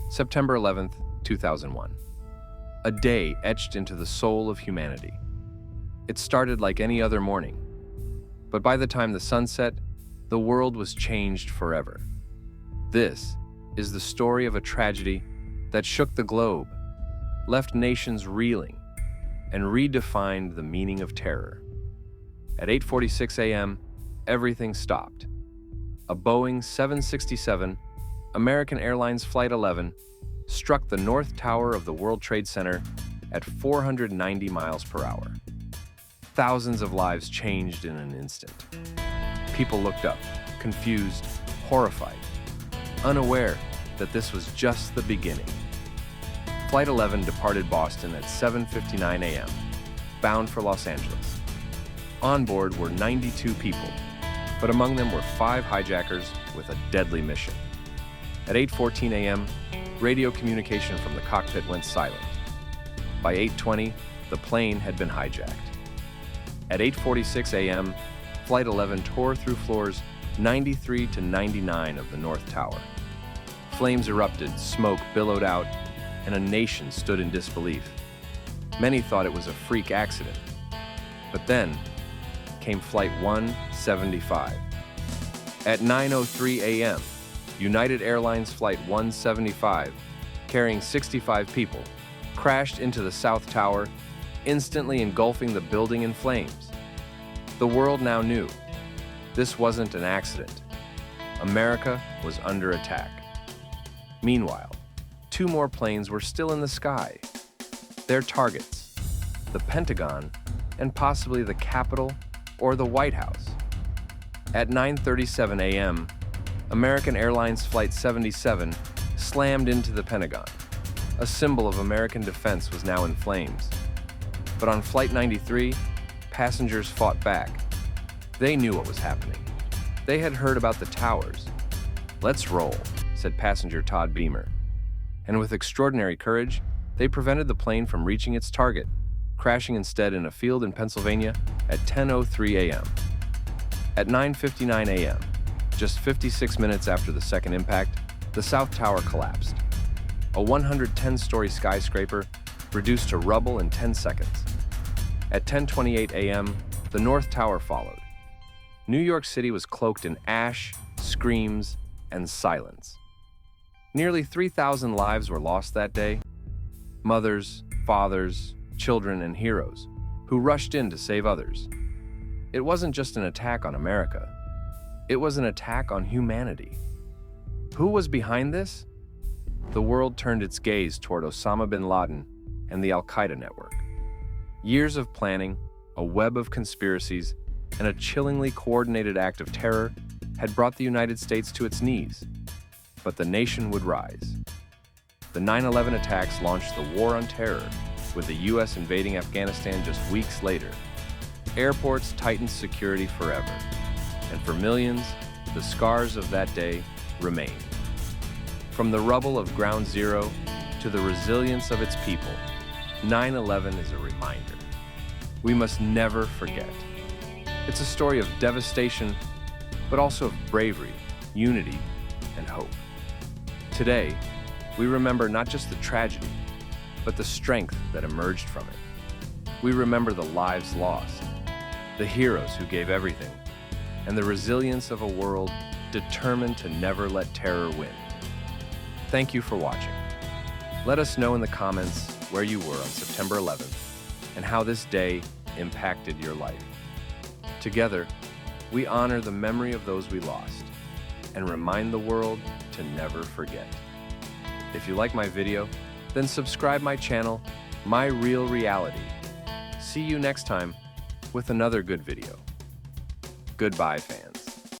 September 11th, 2001. A day etched into the soul of humanity. It started like any other morning, but by the time the sun set, the world was changed forever. This is the story of a tragedy that shook the globe, left nations reeling, and redefined the meaning of terror. At 8:46 a.m., everything stopped. A Boeing 767, American Airlines Flight 11, struck the North Tower of the World Trade Center at 490 miles per hour. Thousands of lives changed in an instant. People looked up, confused, horrified, unaware that this was just the beginning. Flight 11 departed Boston at 7:59 a.m., bound for Los Angeles. On board were 92 people, but among them were 5 hijackers with a deadly mission. At 8:14 a.m., radio communication from the cockpit went silent. By 8:20, the plane had been hijacked. At 8:46 a.m., Flight 11 tore through floors 93 to 99 of the North Tower. Flames erupted, smoke billowed out, and a nation stood in disbelief. Many thought it was a freak accident. But then came Flight 175. At 9:03 a.m., United Airlines Flight 175, carrying 65 people, crashed into the South Tower, instantly engulfing the building in flames. The world now knew this wasn't an accident. America was under attack. Meanwhile, 2 more planes were still in the sky. Their targets, the Pentagon and possibly the Capitol or the White House. At 9:37 a.m., American Airlines Flight 77 slammed into the Pentagon. A symbol of American defense was now in flames. But on Flight 93, passengers fought back. They knew what was happening. They had heard about the towers. "Let's roll," said passenger Todd Beamer. And with extraordinary courage, they prevented the plane from reaching its target, crashing instead in a field in Pennsylvania at 10:03 a.m. At 9:59 a.m., just 56 minutes after the second impact, the South Tower collapsed. A 110-story skyscraper reduced to rubble in 10 seconds. At 10:28 a.m., the North Tower followed. New York City was cloaked in ash, screams, and silence. Nearly 3,000 lives were lost that day. Mothers, fathers, children, and heroes who rushed in to save others. It wasn't just an attack on America. It was an attack on humanity. Who was behind this? The world turned its gaze toward Osama Bin Laden and the Al-Qaeda network. Years of planning, a web of conspiracies, and a chillingly coordinated act of terror had brought the United States to its knees. But the nation would rise. The 9/11 attacks launched the war on terror, with the U.S. invading Afghanistan just weeks later. Airports tightened security forever, and for millions, the scars of that day remain. From the rubble of Ground Zero to the resilience of its people, 9/11 is a reminder. We must never forget. It's a story of devastation, but also of bravery, unity, and hope. Today, we remember not just the tragedy, but the strength that emerged from it. We remember the lives lost, the heroes who gave everything, and the resilience of a world determined to never let terror win. Thank you for watching. Let us know in the comments where you were on September 11th and how this day impacted your life. Together, we honor the memory of those we lost and remind the world to never forget. If you like my video, then subscribe my channel, My Real Reality. See you next time with another good video. Goodbye, fans.